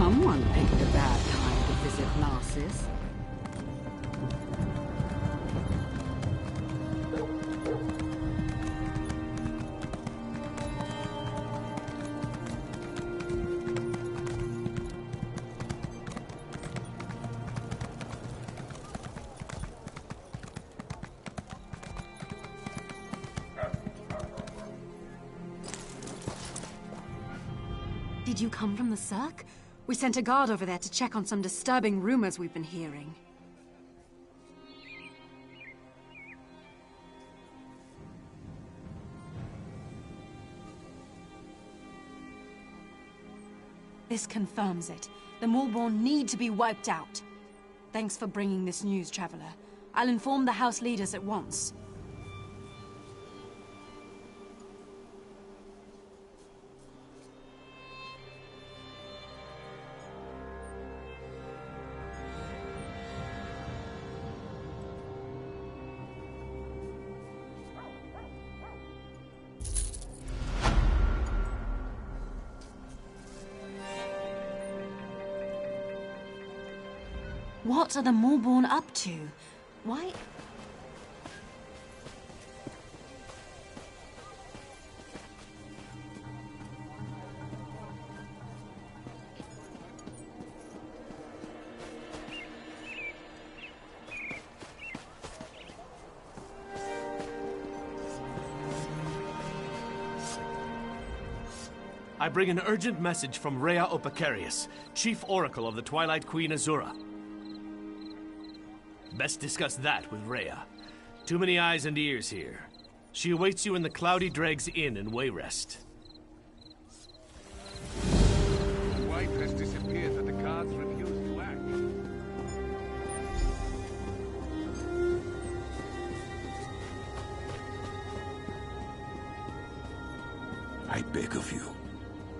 Someone picked a bad time to visit Narcissus. Did you come from the Cirque? We sent a guard over there to check on some disturbing rumors we've been hearing. This confirms it. The Maulborn need to be wiped out. Thanks for bringing this news, Traveler. I'll inform the House leaders at once. What are the Maulborn up to? Why? I bring an urgent message from Rhea Opacarius, Chief Oracle of the Twilight Queen Azura. Best discuss that with Rhea. Too many eyes and ears here. She awaits you in the Cloudy Dregs Inn in Wayrest. The wife has disappeared and the guards refuse to act. I beg of you.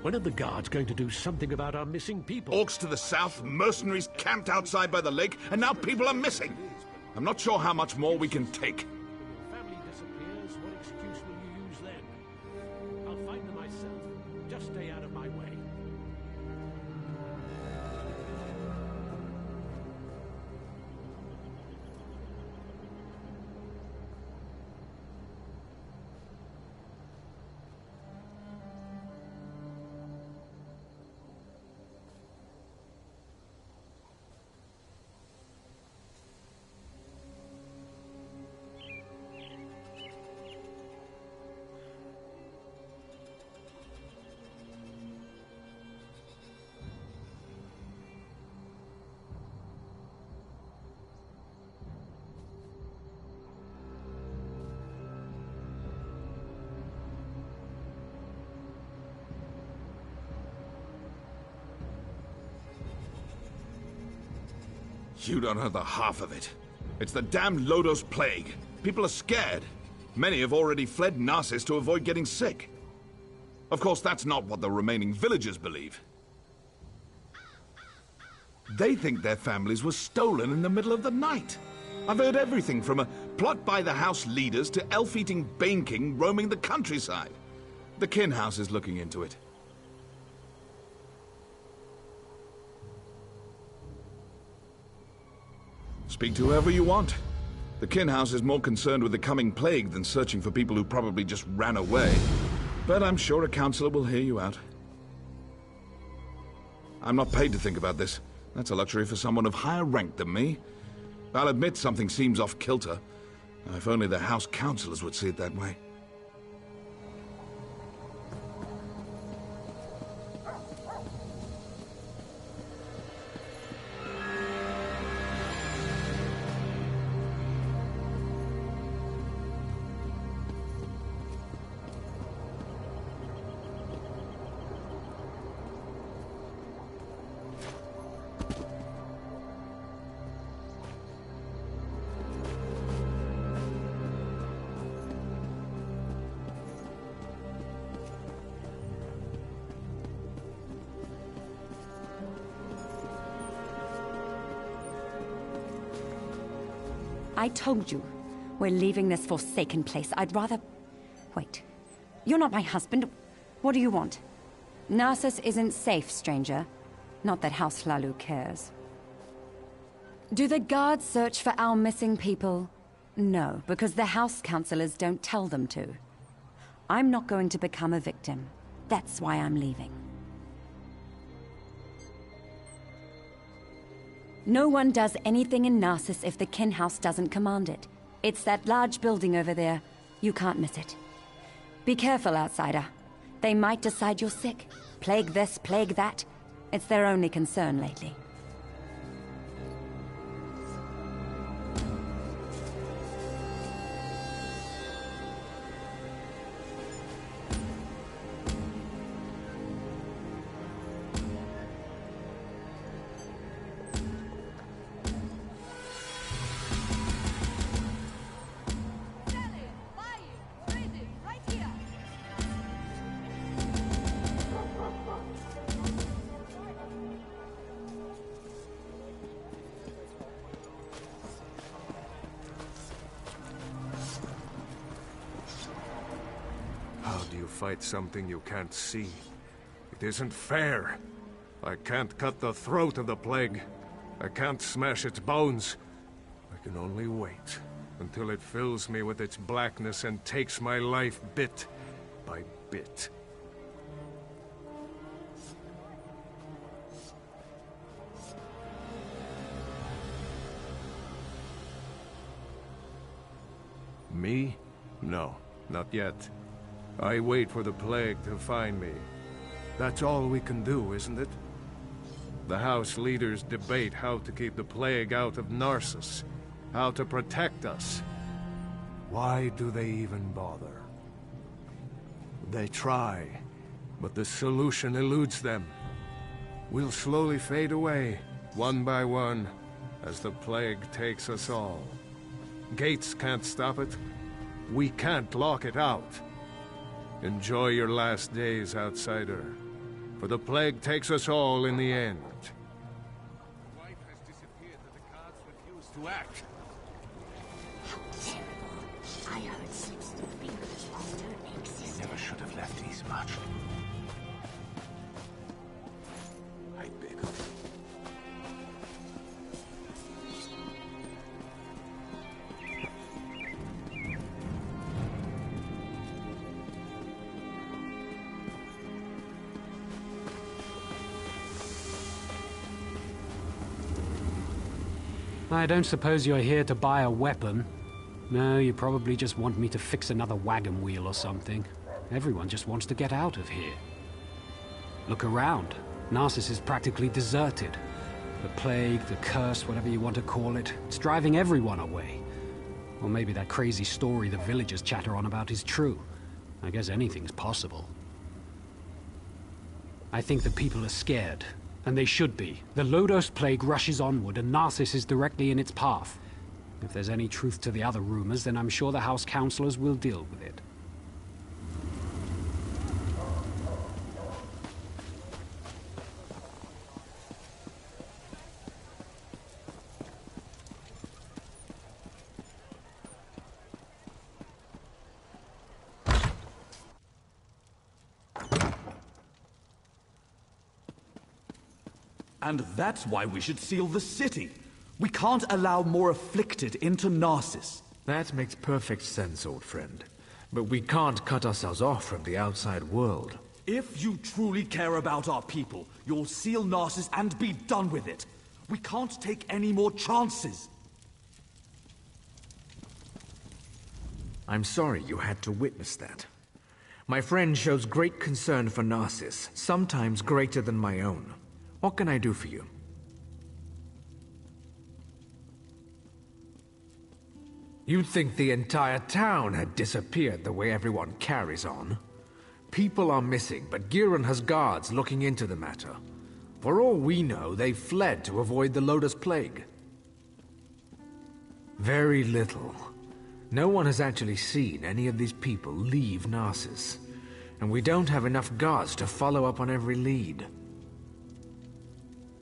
When are the guards going to do something about our missing people? Orcs to the south, mercenaries camped outside by the lake, and now people are missing. I'm not sure how much more we can take. When your family disappears, what excuse will you use then? I'll find them myself. Just stay out of my way. You don't know the half of it. It's the damn Lodos plague. People are scared. Many have already fled Narcissus to avoid getting sick. Of course, that's not what the remaining villagers believe. They think their families were stolen in the middle of the night. I've heard everything from a plot by the house leaders to elf-eating Bane King roaming the countryside. The Kin House is looking into it. Speak to whoever you want. The Kin House is more concerned with the coming plague than searching for people who probably just ran away. But I'm sure a counselor will hear you out. I'm not paid to think about this. That's a luxury for someone of higher rank than me. I'll admit something seems off kilter. If only the house counselors would see it that way. I told you, we're leaving this forsaken place. I'd rather... Wait. You're not my husband. What do you want? Narcissus isn't safe, stranger. Not that House Hlalu cares. Do the guards search for our missing people? No, because the House Councillors don't tell them to. I'm not going to become a victim. That's why I'm leaving. No one does anything in Narcissus if the Kin House doesn't command it. It's that large building over there. You can't miss it. Be careful, outsider. They might decide you're sick. Plague this, plague that. It's their only concern lately. Fight something you can't see. It isn't fair. I can't cut the throat of the plague. I can't smash its bones. I can only wait until it fills me with its blackness and takes my life bit by bit. Me? No, not yet. I wait for the plague to find me. That's all we can do, isn't it? The House leaders debate how to keep the plague out of Narcissus, how to protect us. Why do they even bother? They try, but the solution eludes them. We'll slowly fade away, one by one, as the plague takes us all. Gates can't stop it. We can't lock it out. Enjoy your last days, outsider, for the plague takes us all in the end. The wife has disappeared, but the cards refuse to act. How terrible. I heard 60 fingers longer existed. Never should have left these much. I beg of you. I don't suppose you're here to buy a weapon. No, you probably just want me to fix another wagon wheel or something. Everyone just wants to get out of here. Look around. Narcissus is practically deserted. The plague, the curse, whatever you want to call it, it's driving everyone away. Or maybe that crazy story the villagers chatter on about is true. I guess anything's possible. I think the people are scared. And they should be. The Lodos plague rushes onward, and Narcissus is directly in its path. If there's any truth to the other rumors, then I'm sure the House Councillors will deal with it. And that's why we should seal the city. We can't allow more afflicted into Narcissus. That makes perfect sense, old friend. But we can't cut ourselves off from the outside world. If you truly care about our people, you'll seal Narcissus and be done with it. We can't take any more chances. I'm sorry you had to witness that. My friend shows great concern for Narcissus, sometimes greater than my own. What can I do for you? You'd think the entire town had disappeared the way everyone carries on. People are missing, but Giron has guards looking into the matter. For all we know, they fled to avoid the Lotus Plague. Very little. No one has actually seen any of these people leave Narcissus. And we don't have enough guards to follow up on every lead.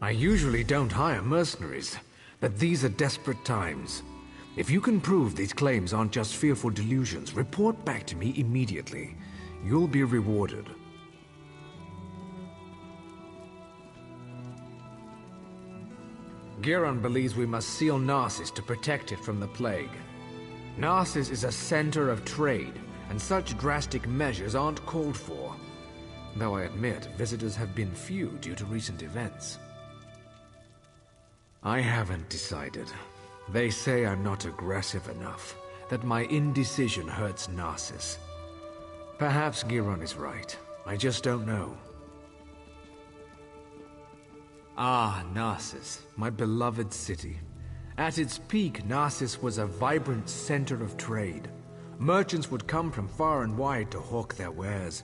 I usually don't hire mercenaries, but these are desperate times. If you can prove these claims aren't just fearful delusions, report back to me immediately. You'll be rewarded. Giron believes we must seal Narsis to protect it from the plague. Narsis is a center of trade, and such drastic measures aren't called for. Though I admit, visitors have been few due to recent events. I haven't decided. They say I'm not aggressive enough, that my indecision hurts Narsis. Perhaps Giron is right. I just don't know. Ah, Narsis, my beloved city. At its peak, Narsis was a vibrant center of trade. Merchants would come from far and wide to hawk their wares.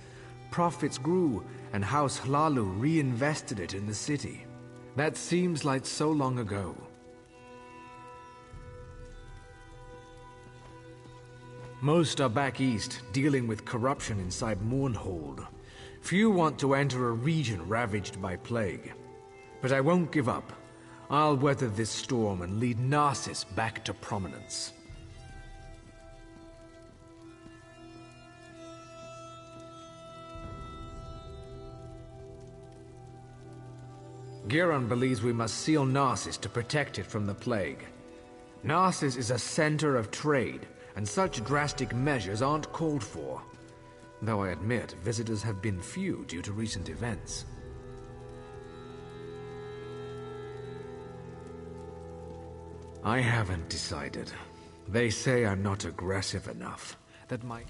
Profits grew, and House Hlalu reinvested it in the city. That seems like so long ago. Most are back east, dealing with corruption inside Mournhold. Few want to enter a region ravaged by plague. But I won't give up. I'll weather this storm and lead Narsis back to prominence. Giron believes we must seal Narsis to protect it from the plague. Narsis is a center of trade, and such drastic measures aren't called for. Though I admit, visitors have been few due to recent events. I haven't decided. They say I'm not aggressive enough, that my...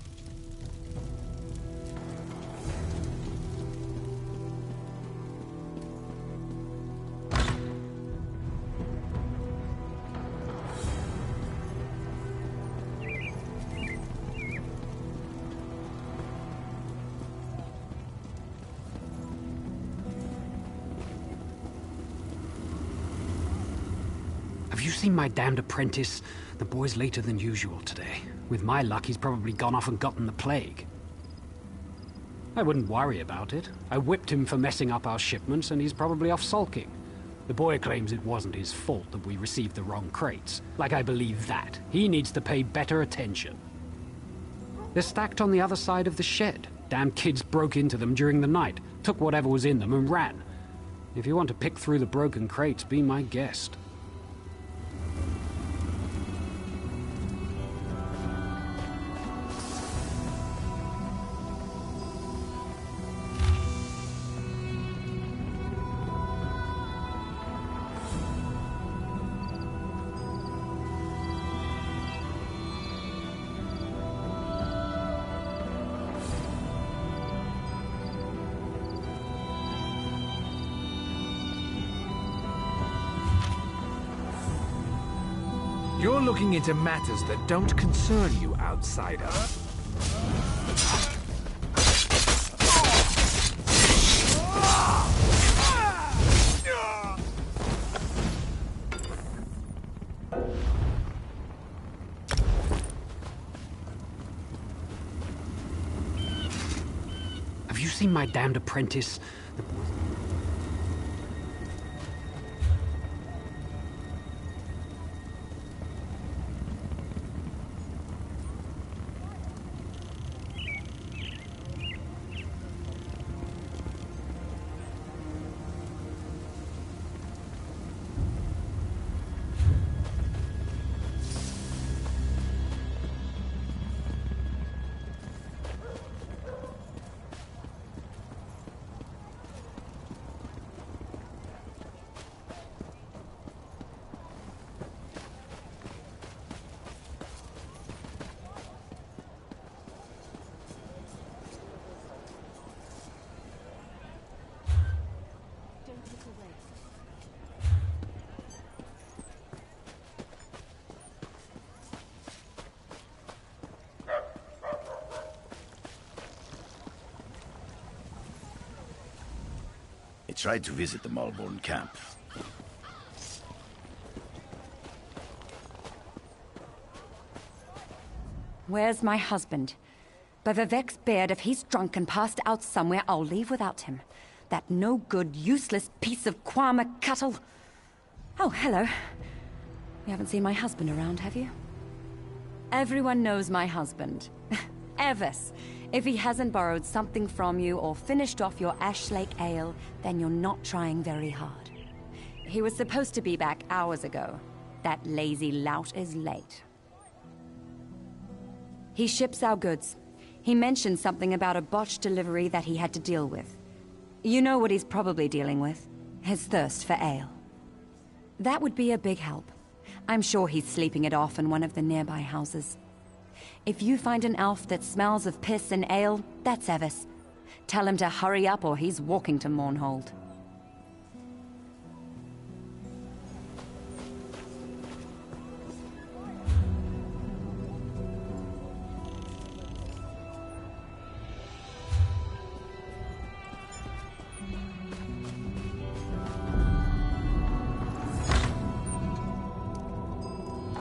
Have you seen my damned apprentice? The boy's later than usual today. With my luck, he's probably gone off and gotten the plague. I wouldn't worry about it. I whipped him for messing up our shipments, and he's probably off sulking. The boy claims it wasn't his fault that we received the wrong crates. Like I believe that. He needs to pay better attention. They're stacked on the other side of the shed. Damn kids broke into them during the night, took whatever was in them and ran. If you want to pick through the broken crates, be my guest. You're looking into matters that don't concern you, outsider. Have you seen my damned apprentice? I tried to visit the Malborn camp. Where's my husband? By Vivek's beard, if he's drunk and passed out somewhere, I'll leave without him. That no-good, useless piece of Kwama cattle. Oh, hello. You haven't seen my husband around, have you? Everyone knows my husband. Evis. If he hasn't borrowed something from you or finished off your Ash Lake ale, then you're not trying very hard. He was supposed to be back hours ago. That lazy lout is late. He ships our goods. He mentioned something about a botched delivery that he had to deal with. You know what he's probably dealing with. His thirst for ale. That would be a big help. I'm sure he's sleeping it off in one of the nearby houses. If you find an elf that smells of piss and ale, that's Evis. Tell him to hurry up or he's walking to Mournhold.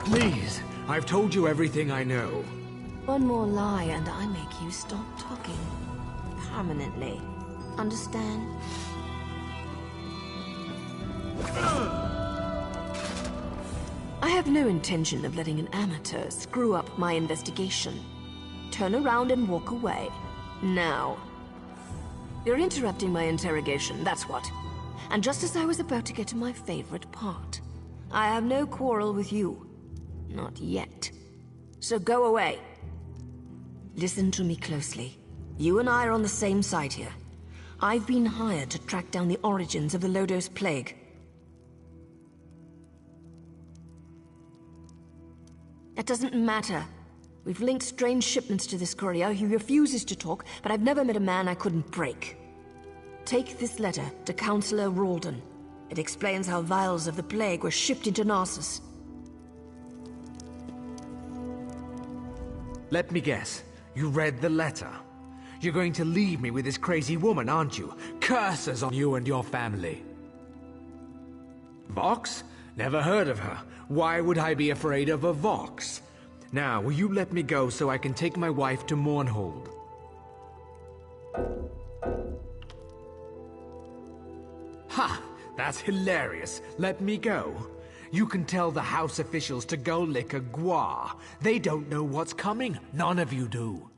Please, I've told you everything I know. One more lie and I make you stop talking. Permanently. Understand? I have no intention of letting an amateur screw up my investigation. Turn around and walk away. Now. You're interrupting my interrogation, that's what. And just as I was about to get to my favorite part. I have no quarrel with you. Not yet. So go away. Listen to me closely. You and I are on the same side here. I've been hired to track down the origins of the Lodos Plague. That doesn't matter. We've linked strange shipments to this courier. He refuses to talk, but I've never met a man I couldn't break. Take this letter to Councillor Ralden. It explains how vials of the plague were shipped into Narcissus. Let me guess. You read the letter. You're going to leave me with this crazy woman, aren't you? Curses on you and your family. Vox? Never heard of her. Why would I be afraid of a Vox? Now, will you let me go so I can take my wife to Mournhold? Ha! That's hilarious. Let me go. You can tell the house officials to go lick a gua. They don't know what's coming. None of you do.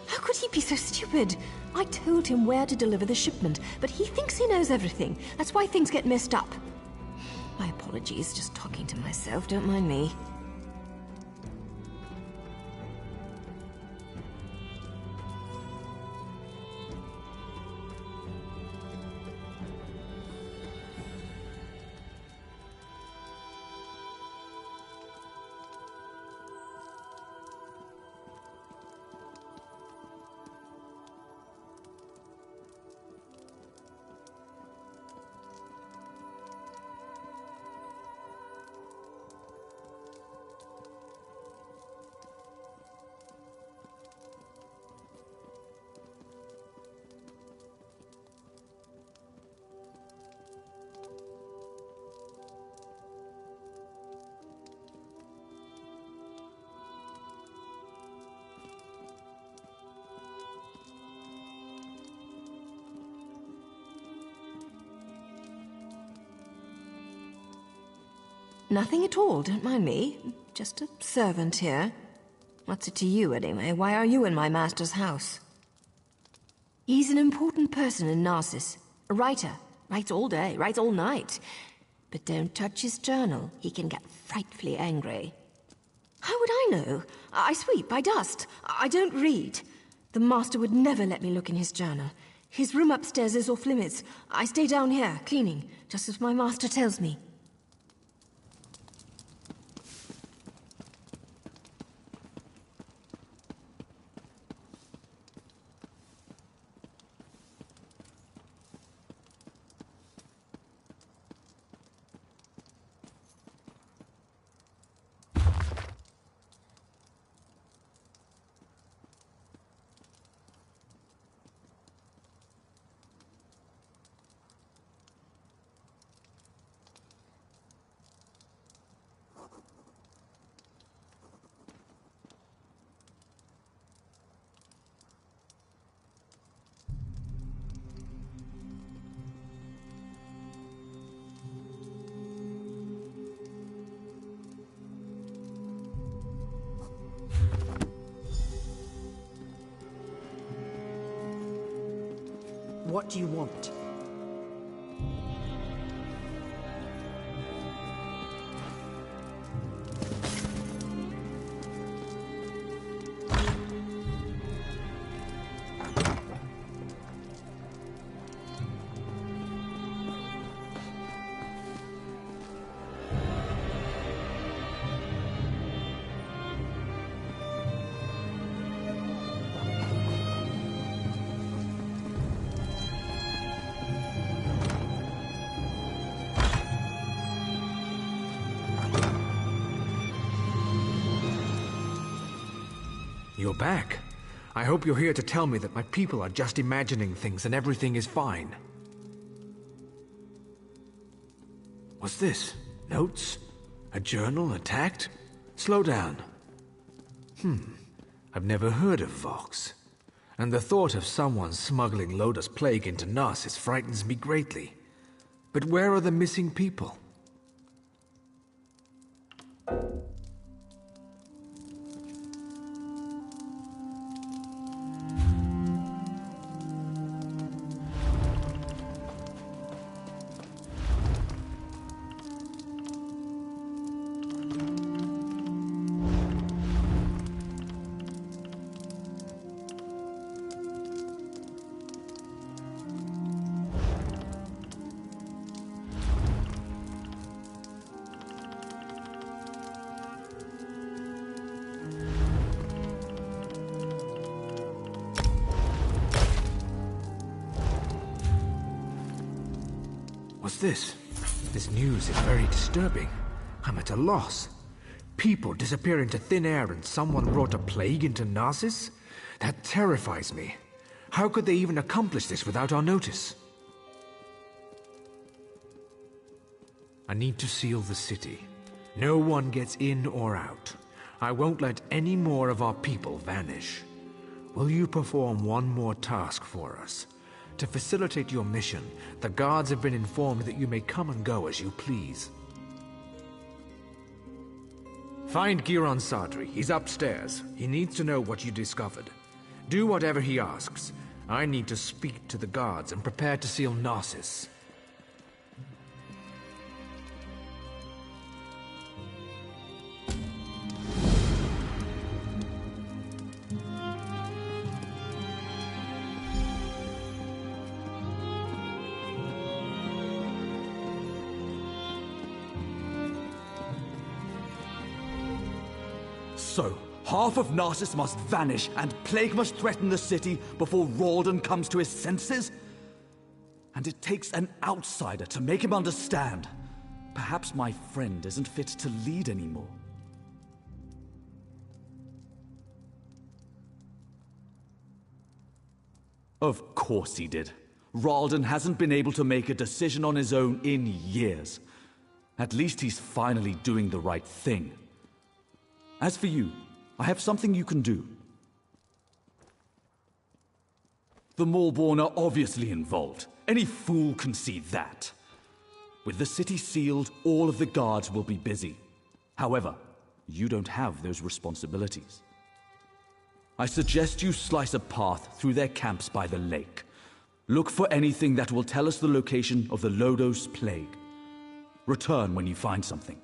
How could he be so stupid? I told him where to deliver the shipment, but he thinks he knows everything. That's why things get messed up. My apologies, just talking to myself, don't mind me. Nothing at all, don't mind me. Just a servant here. What's it to you, anyway? Why are you in my master's house? He's an important person in Narcissus. A writer. Writes all day, writes all night. But don't touch his journal. He can get frightfully angry. How would I know? I sweep, I dust. I don't read. The master would never let me look in his journal. His room upstairs is off limits. I stay down here, cleaning, just as my master tells me. What do you want? You're back. I hope you're here to tell me that my people are just imagining things and everything is fine. What's this? Notes? A journal attacked? Slow down. I've never heard of Vox. And the thought of someone smuggling Loda's plague into Narsis frightens me greatly. But where are the missing people? What's this? This news is very disturbing. I'm at a loss. People disappear into thin air and someone brought a plague into Narsis? That terrifies me. How could they even accomplish this without our notice? I need to seal the city. No one gets in or out. I won't let any more of our people vanish. Will you perform one more task for us? To facilitate your mission, the guards have been informed that you may come and go as you please. Find Giron Sadri. He's upstairs. He needs to know what you discovered. Do whatever he asks. I need to speak to the guards and prepare to seal Narsis. So, half of Narsis must vanish and plague must threaten the city before Ralden comes to his senses? And it takes an outsider to make him understand. Perhaps my friend isn't fit to lead anymore. Of course he did. Ralden hasn't been able to make a decision on his own in years. At least he's finally doing the right thing. As for you, I have something you can do. The Maulborn are obviously involved. Any fool can see that. With the city sealed, all of the guards will be busy. However, you don't have those responsibilities. I suggest you slice a path through their camps by the lake. Look for anything that will tell us the location of the Lodos plague. Return when you find something.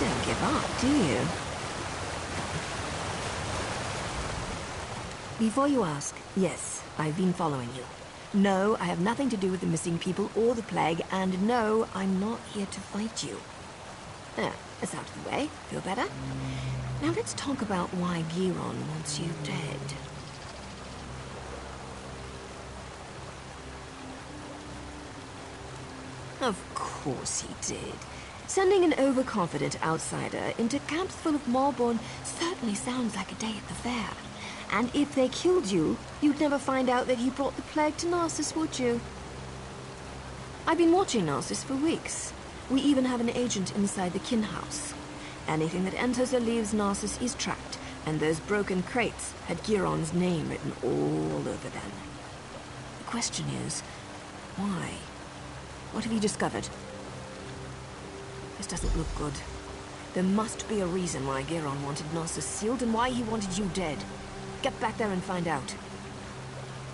don't give up, do you? Before you ask, yes, I've been following you. No, I have nothing to do with the missing people or the plague, and no, I'm not here to fight you. There, that's out of the way. Feel better? Now let's talk about why Giron wants you dead. Of course he did. Sending an overconfident outsider into camps full of Malborn certainly sounds like a day at the fair. And if they killed you, you'd never find out that he brought the plague to Narcissus, would you? I've been watching Narcissus for weeks. We even have an agent inside the kin house. Anything that enters or leaves Narcissus is tracked, and those broken crates had Giron's name written all over them. The question is, why? What have you discovered? This doesn't look good. There must be a reason why Giron wanted Narcissus sealed and why he wanted you dead. Get back there and find out.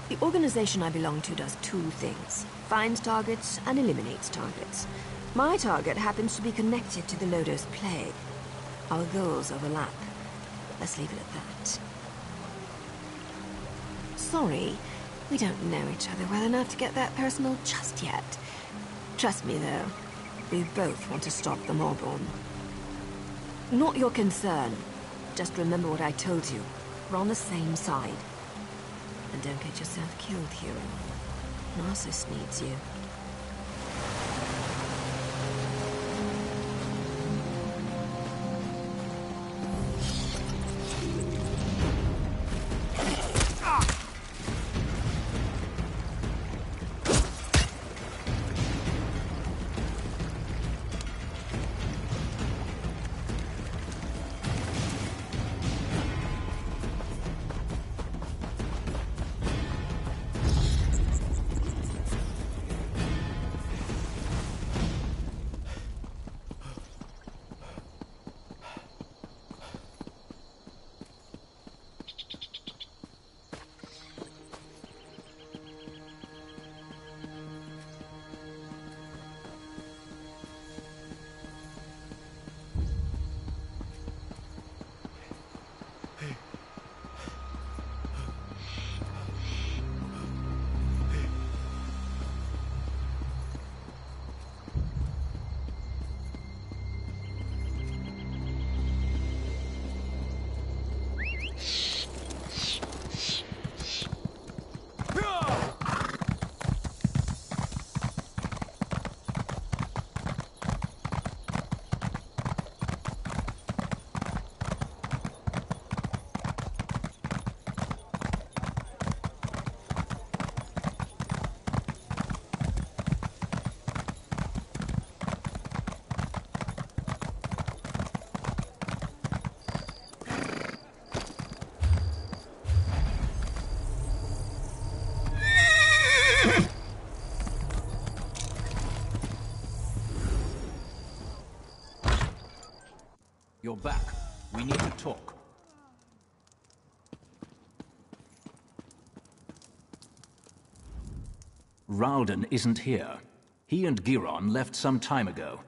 The organization I belong to does two things. Finds targets and eliminates targets. My target happens to be connected to the Lodos plague. Our goals overlap. Let's leave it at that. Sorry, we don't know each other well enough to get that personal just yet. Trust me, though. We both want to stop the Malborn. Not your concern. Just remember what I told you. We're on the same side. And don't get yourself killed, hero. Narcissus needs you. You're back. We need to talk. Ralden isn't here. He and Giron left some time ago.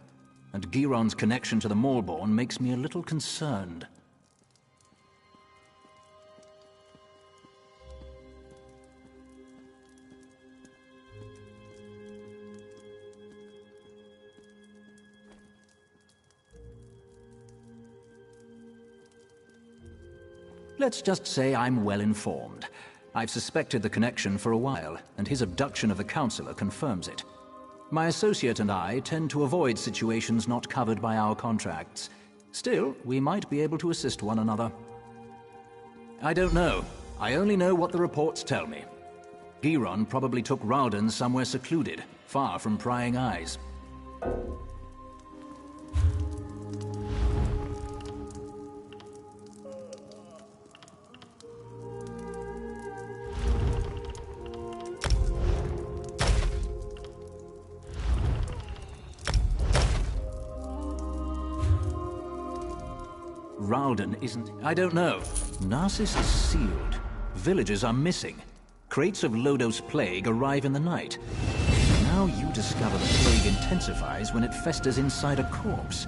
And Giron's connection to the Malborn makes me a little concerned. Let's just say I'm well informed. I've suspected the connection for a while, and his abduction of the Councillor confirms it. My associate and I tend to avoid situations not covered by our contracts. Still, we might be able to assist one another. I don't know. I only know what the reports tell me. Giron probably took Ralden somewhere secluded, far from prying eyes. Ralden isn't... I don't know. Narcissus is sealed. Villagers are missing. Crates of Lodos plague arrive in the night. Now you discover the plague intensifies when it festers inside a corpse.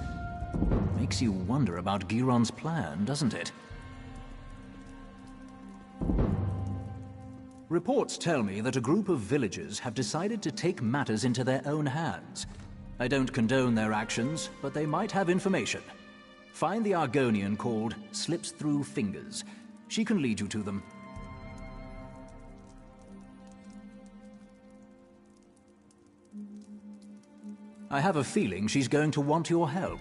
Makes you wonder about Giron's plan, doesn't it? Reports tell me that a group of villagers have decided to take matters into their own hands. I don't condone their actions, but they might have information. Find the Argonian called Slips Through Fingers. She can lead you to them. I have a feeling she's going to want your help.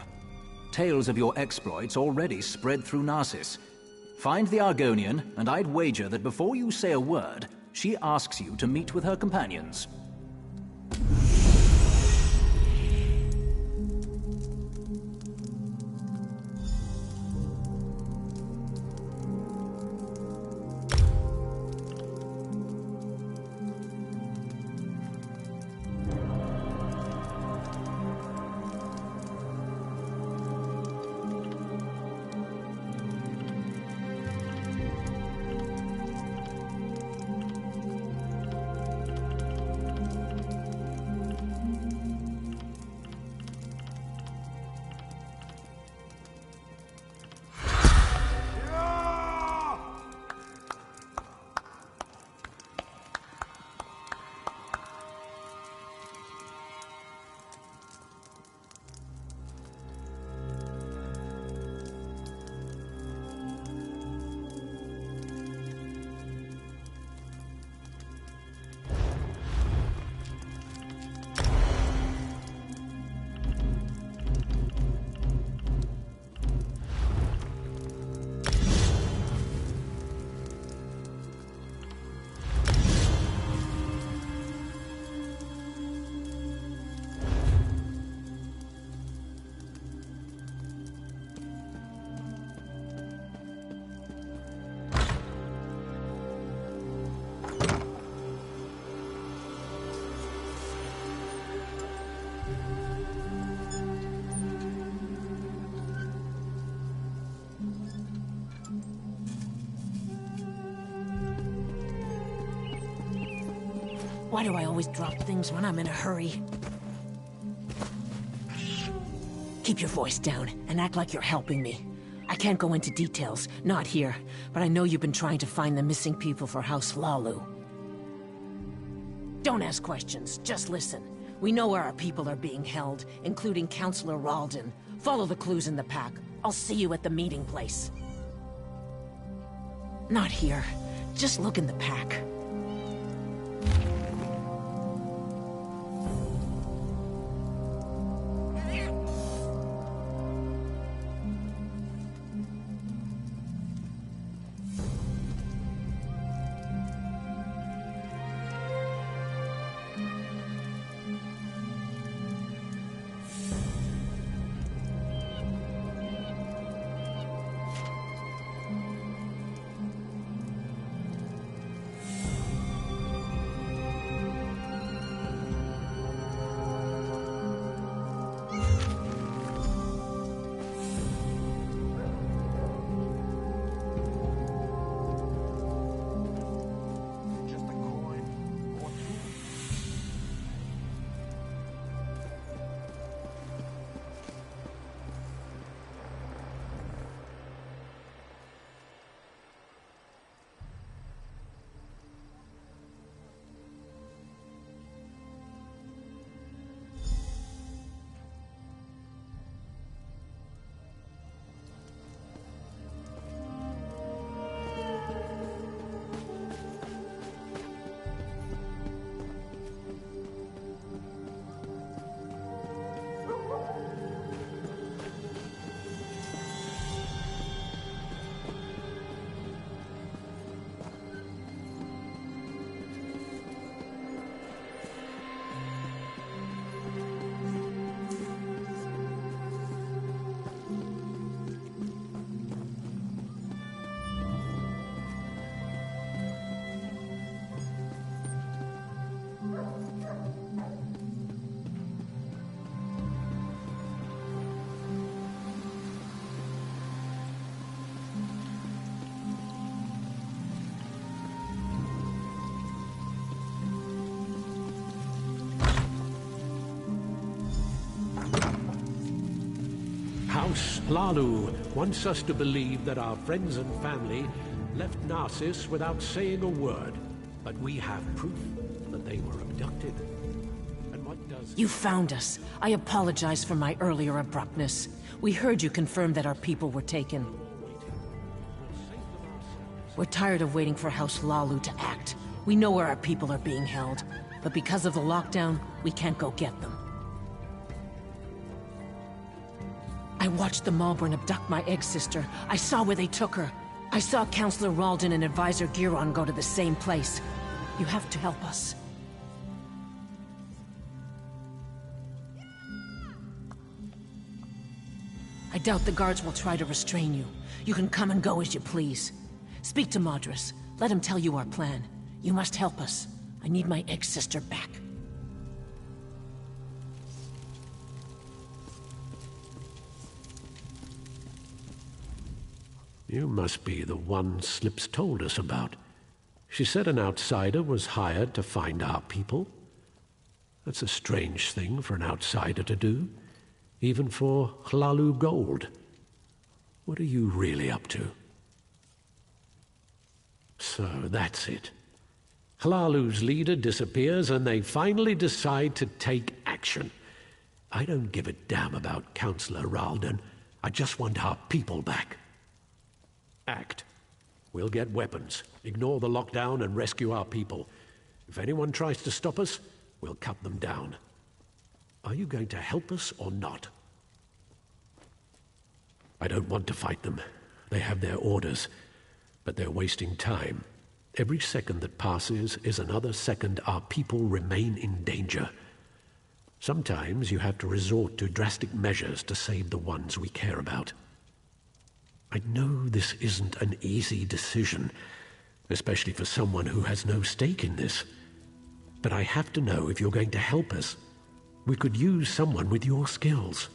Tales of your exploits already spread through Narcissus. Find the Argonian, and I'd wager that before you say a word, she asks you to meet with her companions. Why do I always drop things when I'm in a hurry? Keep your voice down and act like you're helping me. I can't go into details, not here, but I know you've been trying to find the missing people for House Lalu. Don't ask questions, just listen. We know where our people are being held, including Councillor Ralden. Follow the clues in the pack. I'll see you at the meeting place. Not here. Just look in the pack. House Hlalu wants us to believe that our friends and family left Narcissus without saying a word. But we have proof that they were abducted. And what does... You found us. I apologize for my earlier abruptness. We heard you confirm that our people were taken. We're tired of waiting for House Hlalu to act. We know where our people are being held. But because of the lockdown, we can't go get them. I watched the Malborn abduct my egg-sister. I saw where they took her. I saw Councillor Ralden and Advisor Giron go to the same place. You have to help us. I doubt the guards will try to restrain you. You can come and go as you please. Speak to Madras. Let him tell you our plan. You must help us. I need my egg-sister back. You must be the one Slips told us about. She said an outsider was hired to find our people. That's a strange thing for an outsider to do, even for Hlalu gold. What are you really up to? So that's it. Hlalu's leader disappears and they finally decide to take action. I don't give a damn about Councillor Ralden. I just want our people back. Act. We'll get weapons, ignore the lockdown and rescue our people. If anyone tries to stop us, we'll cut them down. Are you going to help us or not? I don't want to fight them. They have their orders, but they're wasting time. Every second that passes is another second our people remain in danger. Sometimes you have to resort to drastic measures to save the ones we care about. I know this isn't an easy decision, especially for someone who has no stake in this. But I have to know if you're going to help us. We could use someone with your skills.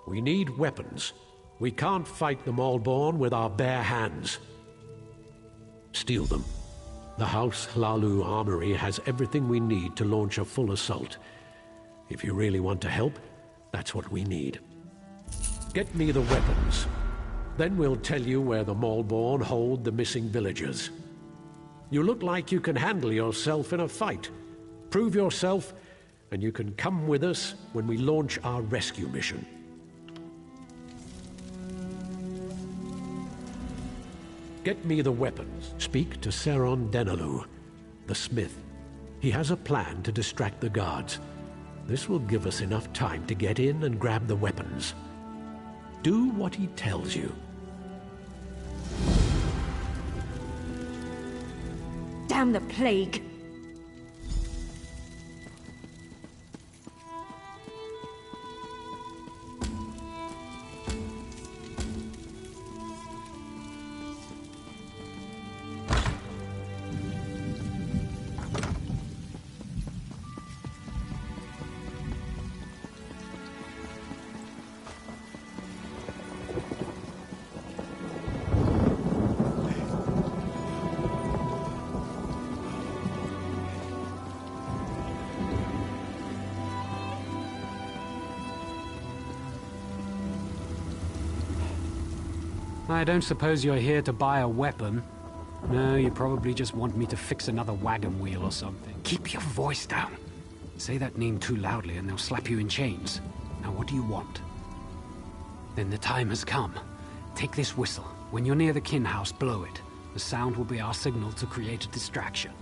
We need weapons. We can't fight the Malborn with our bare hands. Steal them. The House Hlalu armory has everything we need to launch a full assault. If you really want to help, that's what we need. Get me the weapons. Then we'll tell you where the Malborn hold the missing villagers. You look like you can handle yourself in a fight. Prove yourself, and you can come with us when we launch our rescue mission. Get me the weapons. Speak to Seron Denalu, the smith. He has a plan to distract the guards. This will give us enough time to get in and grab the weapons. Do what he tells you. Damn the plague! I don't suppose you're here to buy a weapon. No, you probably just want me to fix another wagon wheel or something. Keep your voice down. Say that name too loudly and they'll slap you in chains. Now what do you want? Then the time has come. Take this whistle. When you're near the kin house, blow it. The sound will be our signal to create a distraction.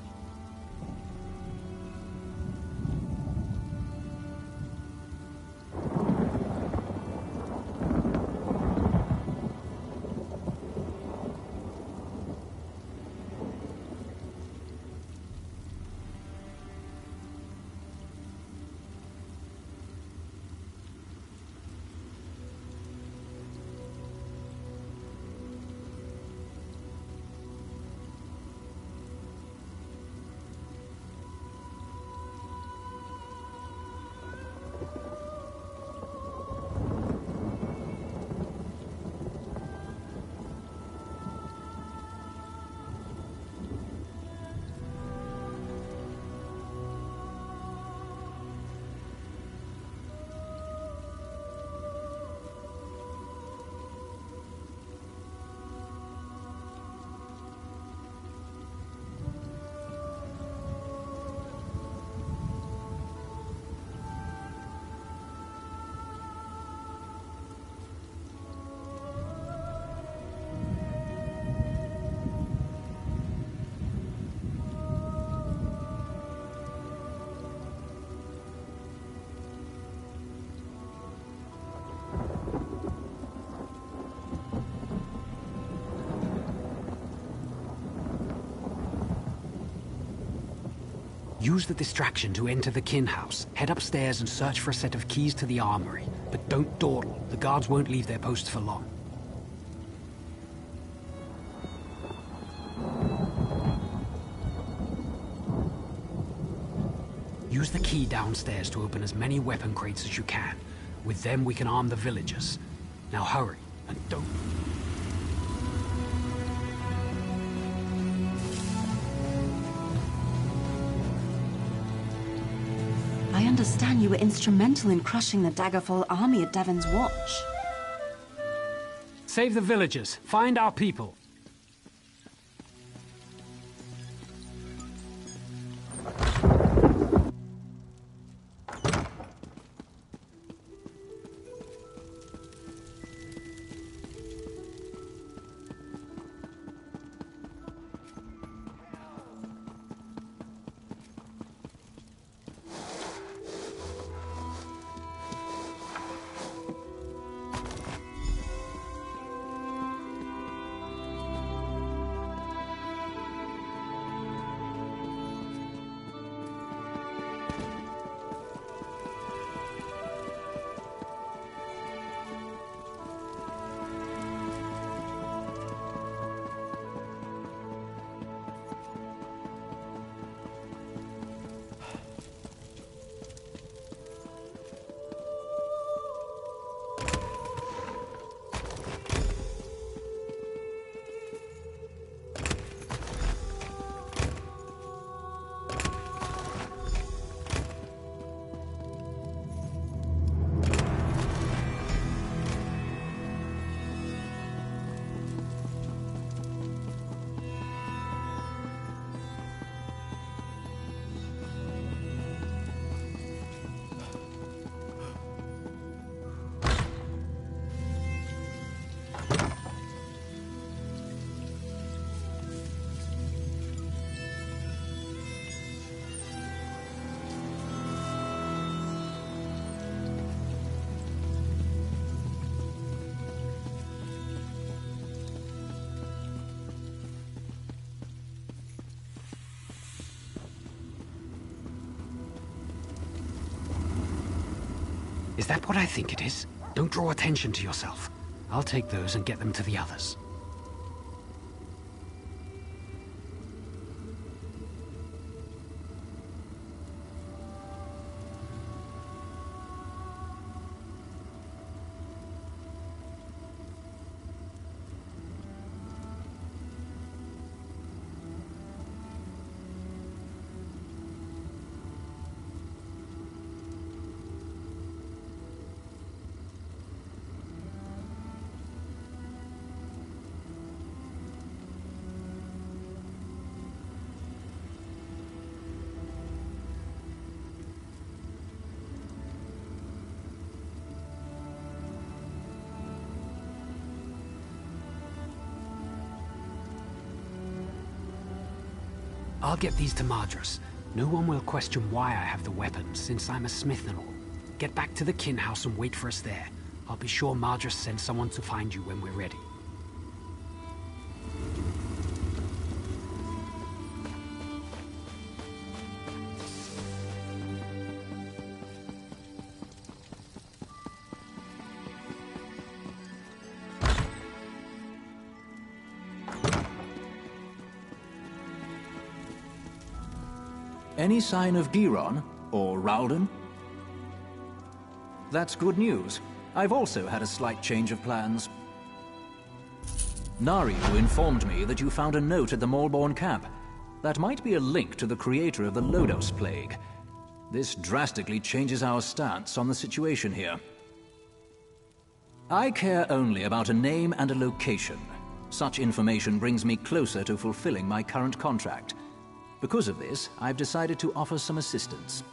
Use the distraction to enter the kin house. Head upstairs and search for a set of keys to the armory. But don't dawdle. The guards won't leave their posts for long. Use the key downstairs to open as many weapon crates as you can. With them, we can arm the villagers. Now hurry, and don't... I understand you were instrumental in crushing the Daggerfall army at Davon's Watch. Save the villagers. Find our people. Is that what I think it is? Don't draw attention to yourself. I'll take those and get them to the others. I'll get these to Madras. No one will question why I have the weapons, since I'm a smith and all. Get back to the kin house and wait for us there. I'll be sure Madras sends someone to find you when we're ready. Any sign of Giron or Ralden? That's good news. I've also had a slight change of plans. Nariu informed me that you found a note at the Malborn camp. That might be a link to the creator of the Lodos plague. This drastically changes our stance on the situation here. I care only about a name and a location. Such information brings me closer to fulfilling my current contract. Because of this, I've decided to offer some assistance.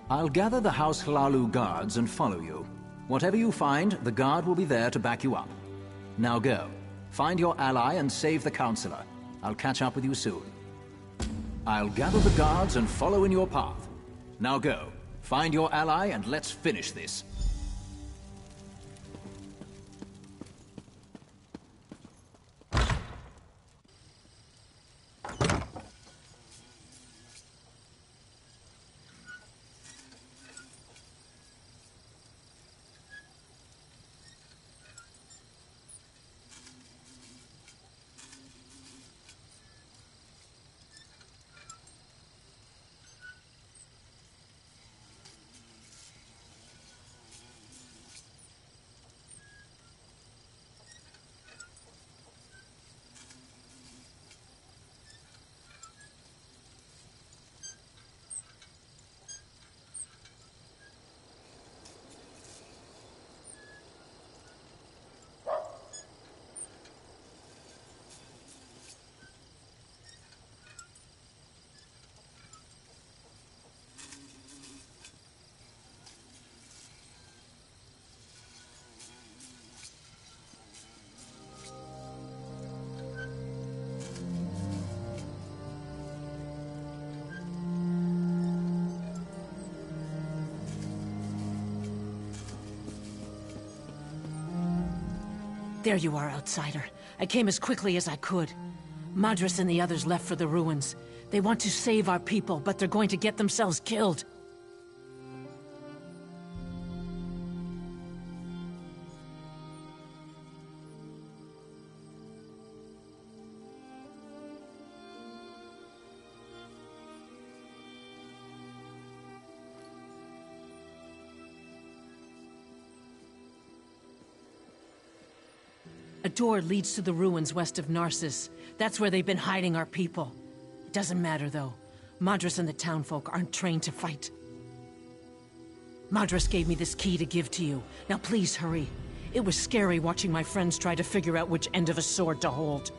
I'll gather the House Hlalu guards and follow you. Whatever you find, the guard will be there to back you up. Now go. Find your ally and save the Councillor. I'll catch up with you soon. I'll gather the guards and follow in your path. Now go. Find your ally and let's finish this. There you are, outsider. I came as quickly as I could. Madras and the others left for the ruins. They want to save our people, but they're going to get themselves killed. A door leads to the ruins west of Narcissus. That's where they've been hiding our people. It doesn't matter, though. Madras and the townfolk aren't trained to fight. Madras gave me this key to give to you. Now please hurry. It was scary watching my friends try to figure out which end of a sword to hold.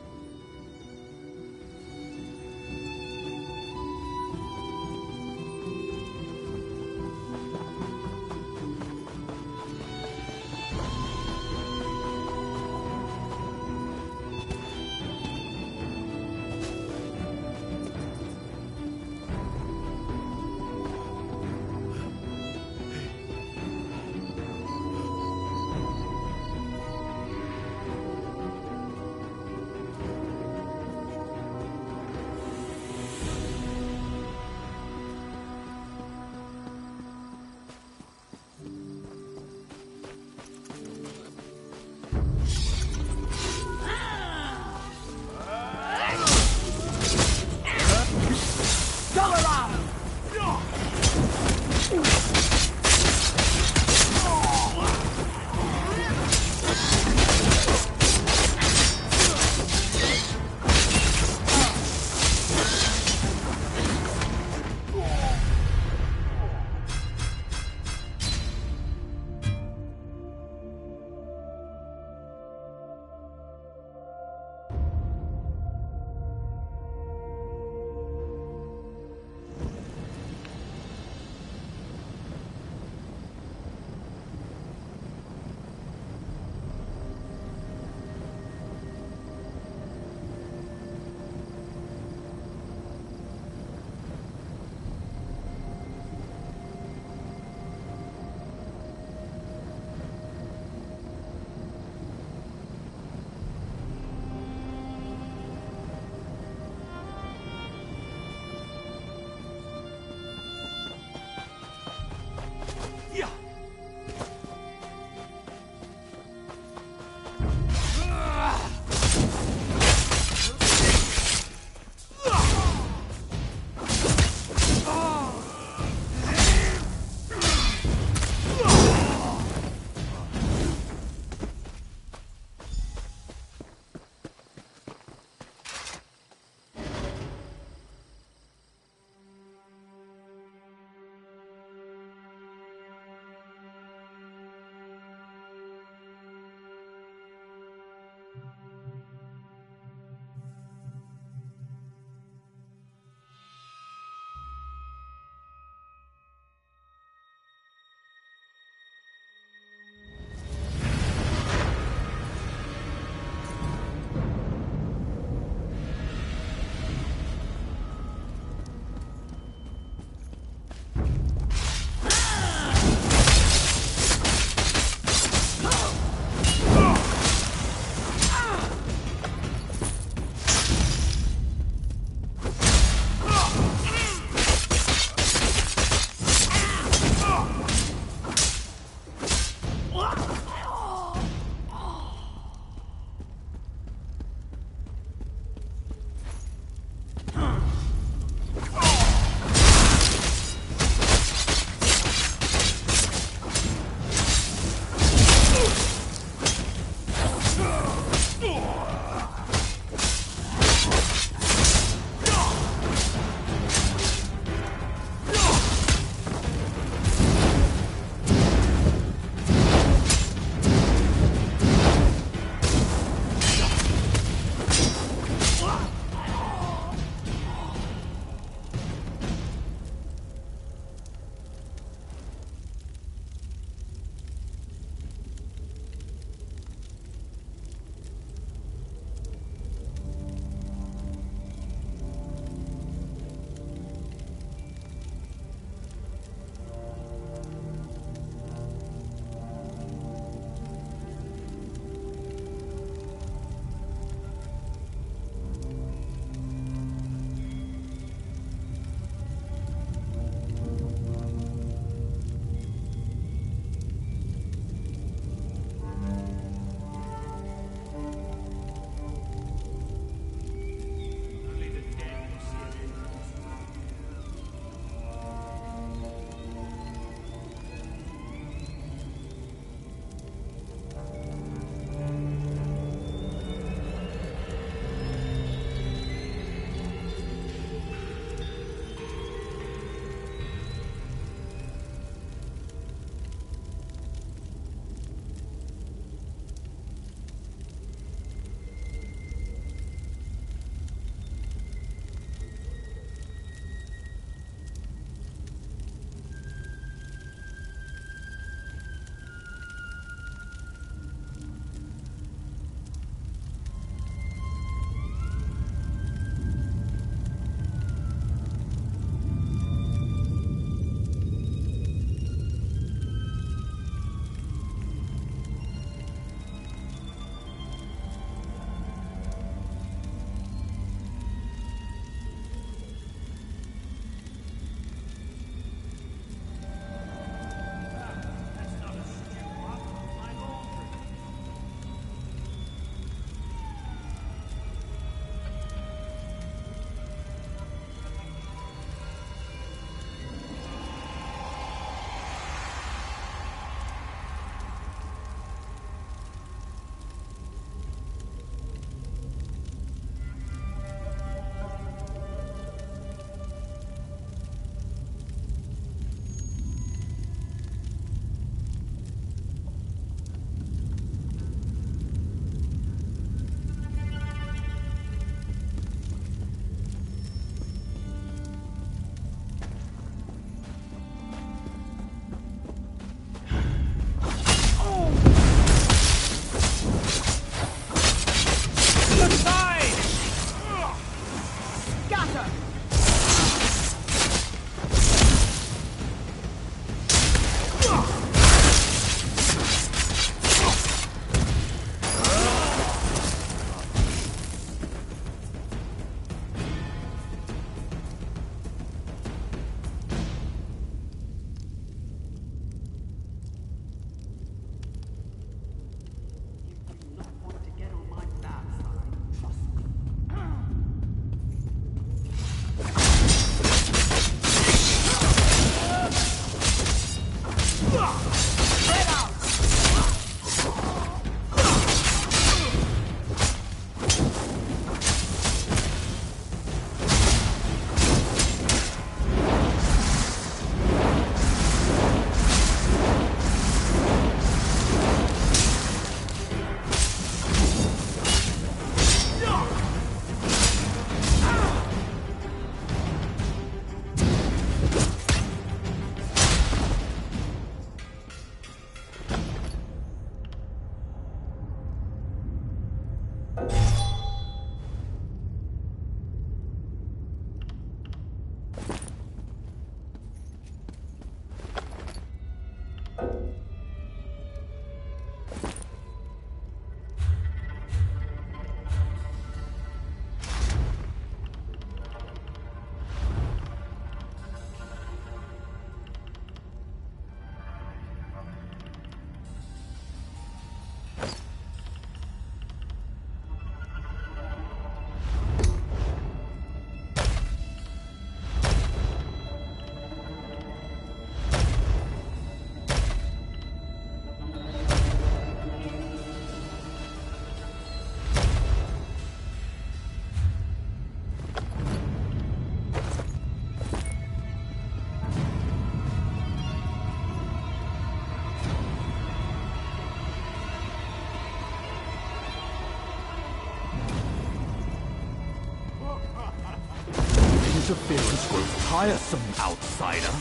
Interference grows tiresome, outsider.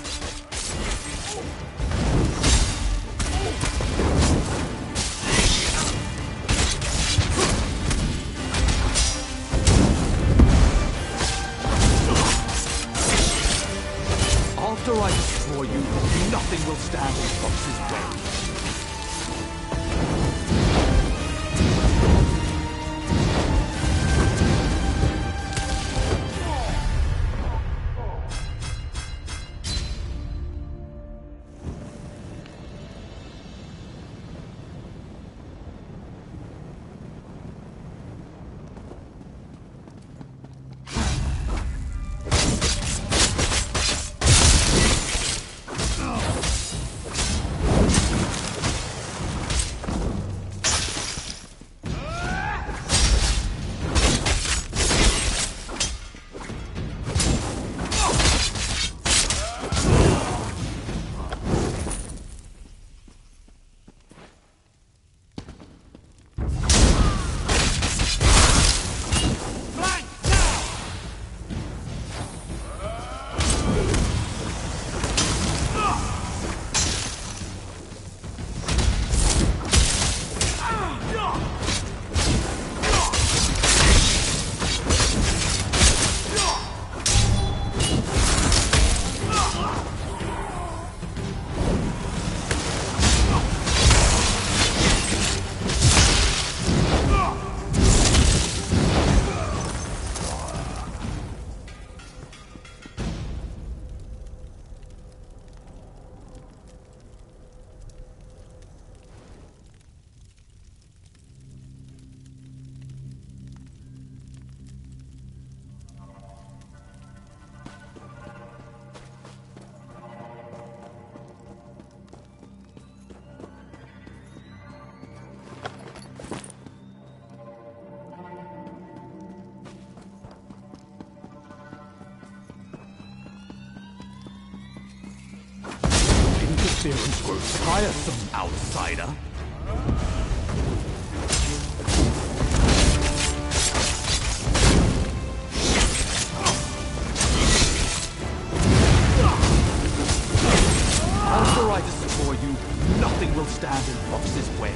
After I destroy you, nothing will stand in Fox's way. Interference grows tiresome, outsider. After I destroy you, nothing will stand in Fox's way.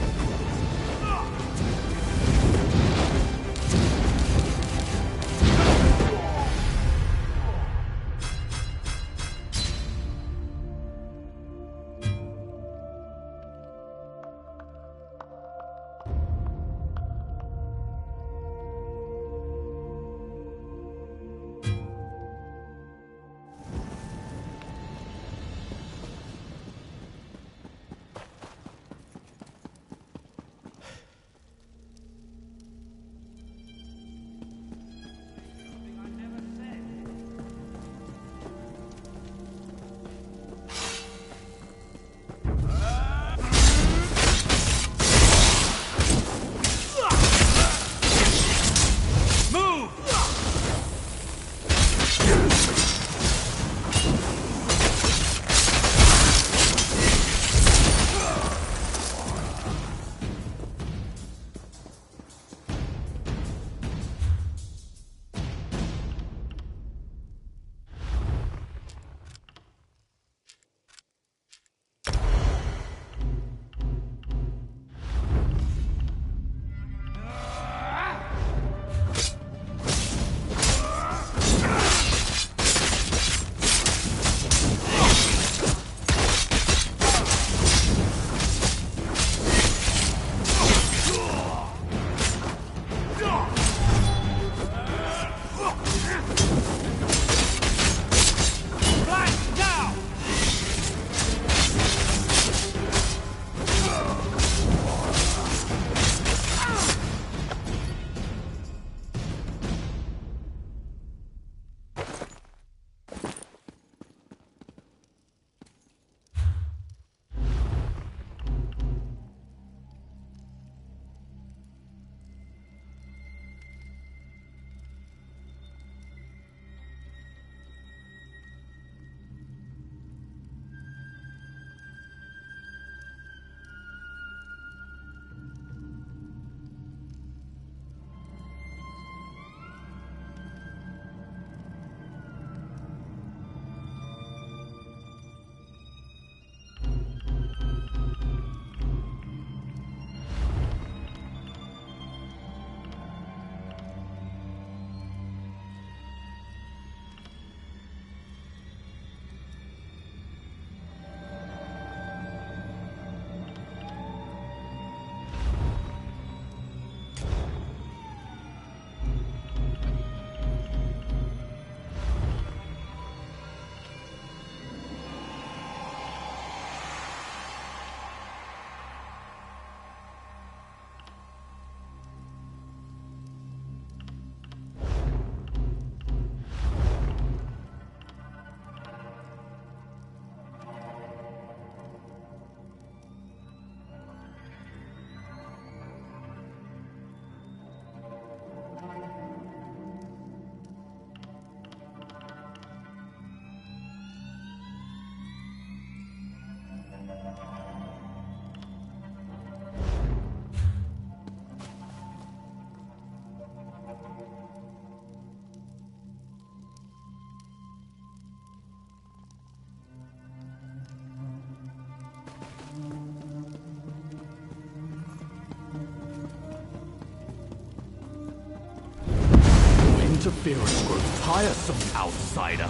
Interference grows tiresome, outsider.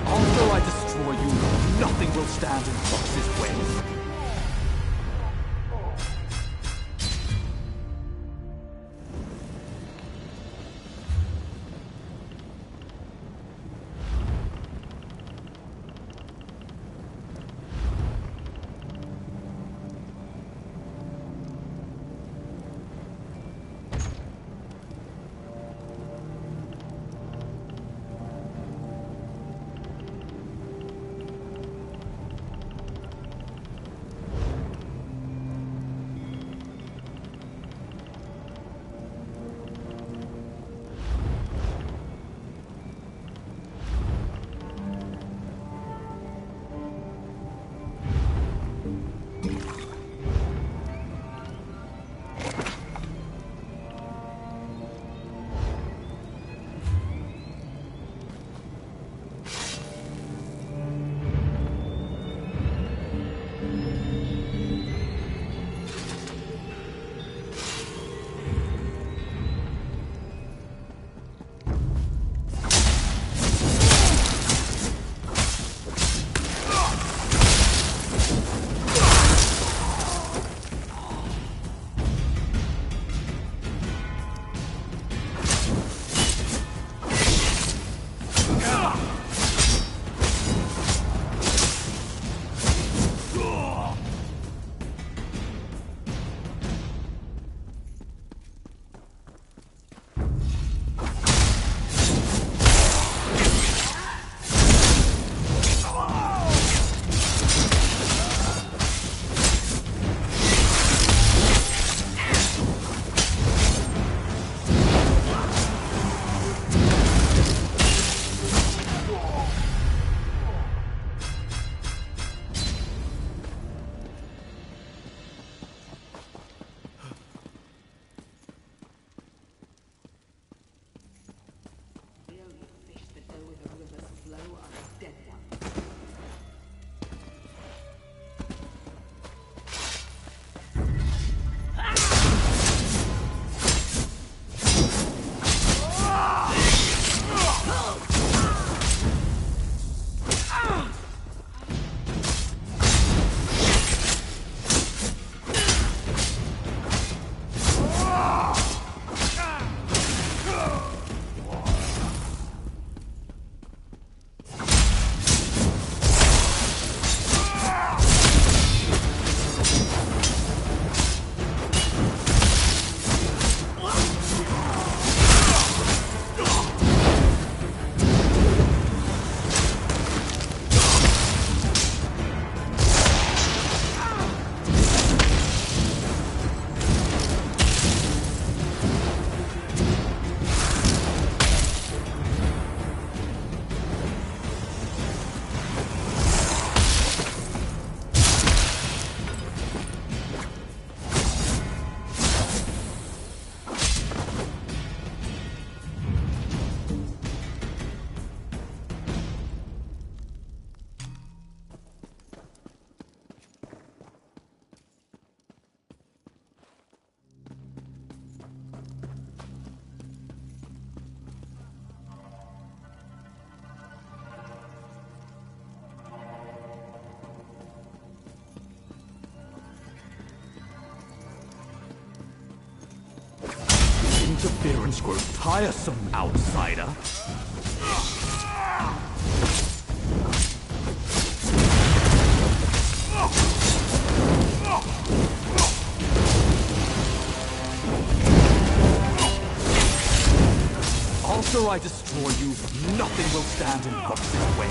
After I destroy you, nothing will stand in Fox's way. Interference grows tiresome, outsider. After I destroy you, nothing will stand in Fox's way.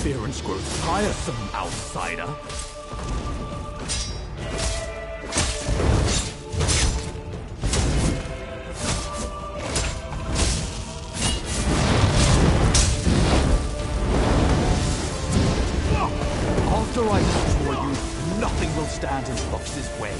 Interference grows tiresome, outsider. After I destroy you, nothing will stand in Fox's way.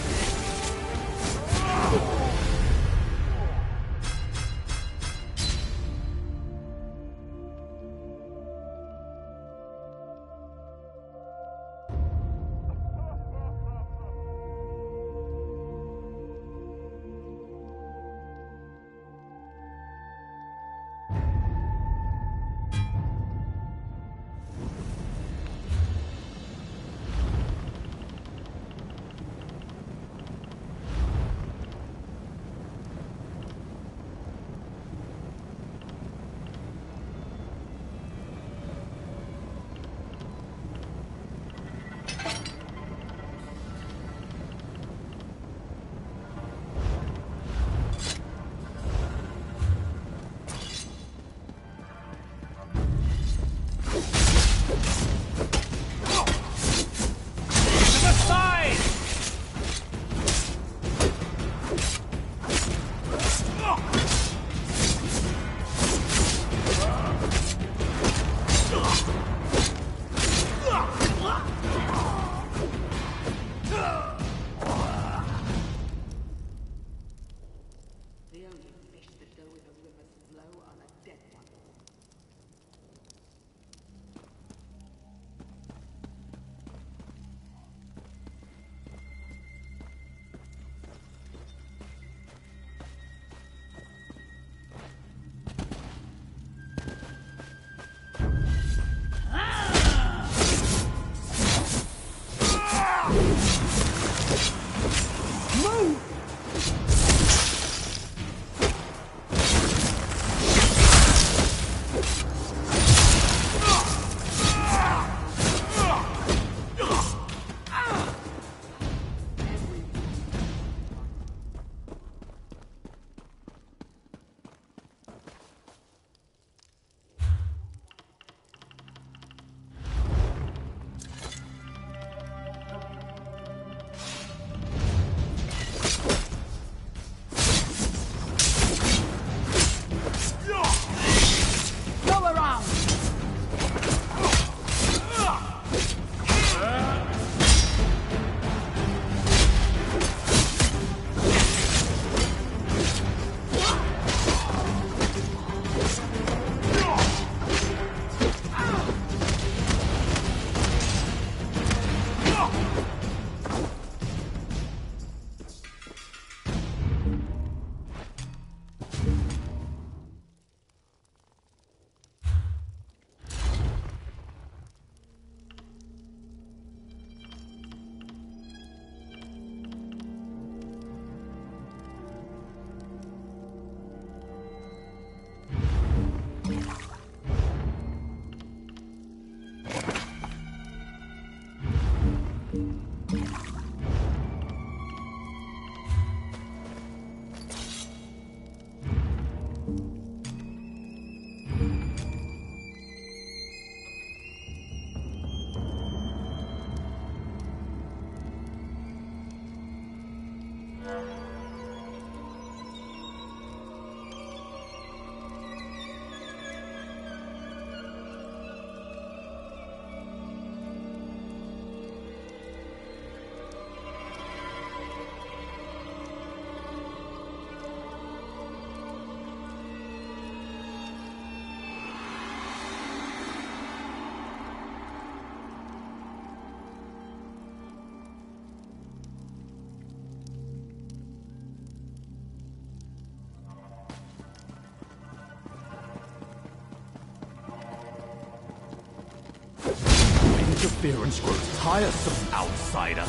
Interference grows tiresome, outsider.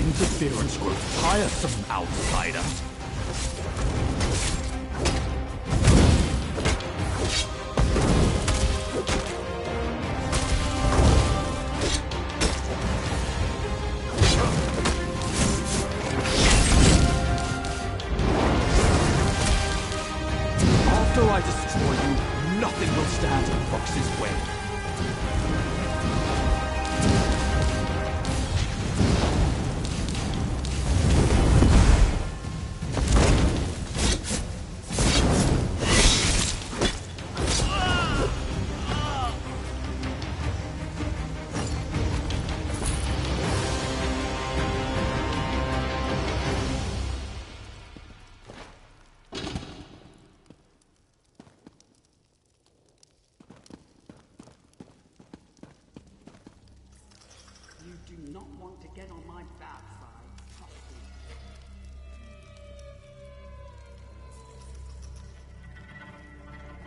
interference grows tiresome, outsider. After I destroy you, nothing will stand in Fox's way.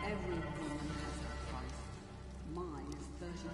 Every woman has her price. Mine is 30.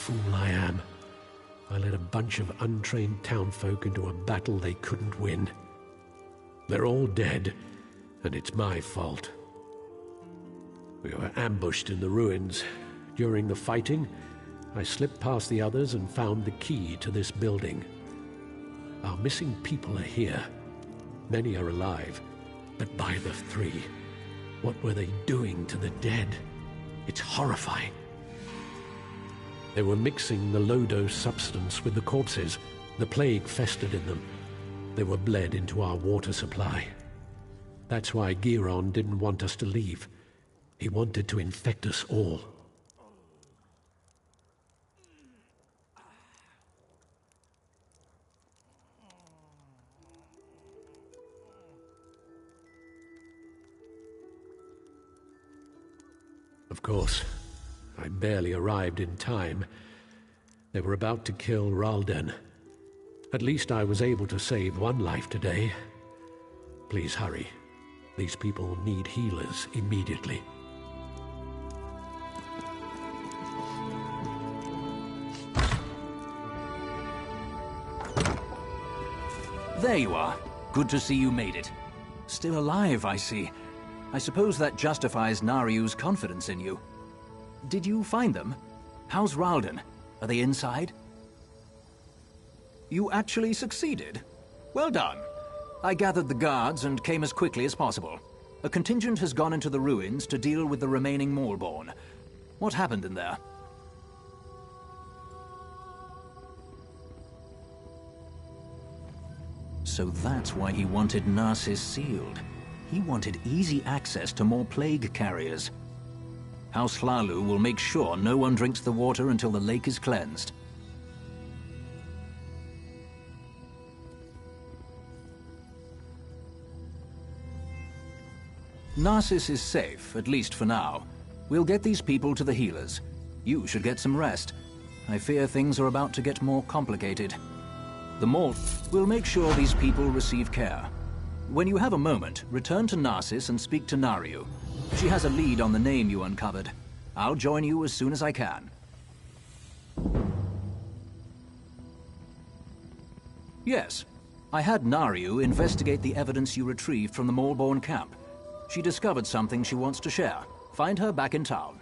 Fool I am. I led a bunch of untrained townfolk into a battle they couldn't win. They're all dead, and it's my fault. We were ambushed in the ruins. During the fighting, I slipped past the others and found the key to this building. Our missing people are here. Many are alive, but by the three, what were they doing to the dead? It's horrifying. They were mixing the low-dose substance with the corpses. The plague festered in them. They were bled into our water supply. That's why Giron didn't want us to leave. He wanted to infect us all. Of course, I barely arrived in time. They were about to kill Ralden. At least I was able to save one life today. Please hurry. These people need healers immediately. There you are. Good to see you made it. Still alive, I see. I suppose that justifies Nariu's confidence in you. Did you find them? How's Ralden? Are they inside? You actually succeeded? Well done. I gathered the guards and came as quickly as possible. A contingent has gone into the ruins to deal with the remaining Maulborn. What happened in there? So that's why he wanted Narsis sealed. He wanted easy access to more plague carriers. House Hlalu will make sure no one drinks the water until the lake is cleansed. Narsis is safe, at least for now. We'll get these people to the healers. You should get some rest. I fear things are about to get more complicated. The Mall will make sure these people receive care. When you have a moment, return to Narsis and speak to Nariu. She has a lead on the name you uncovered. I'll join you as soon as I can. Yes, I had Nariu investigate the evidence you retrieved from the Malborn camp. She discovered something she wants to share. Find her back in town.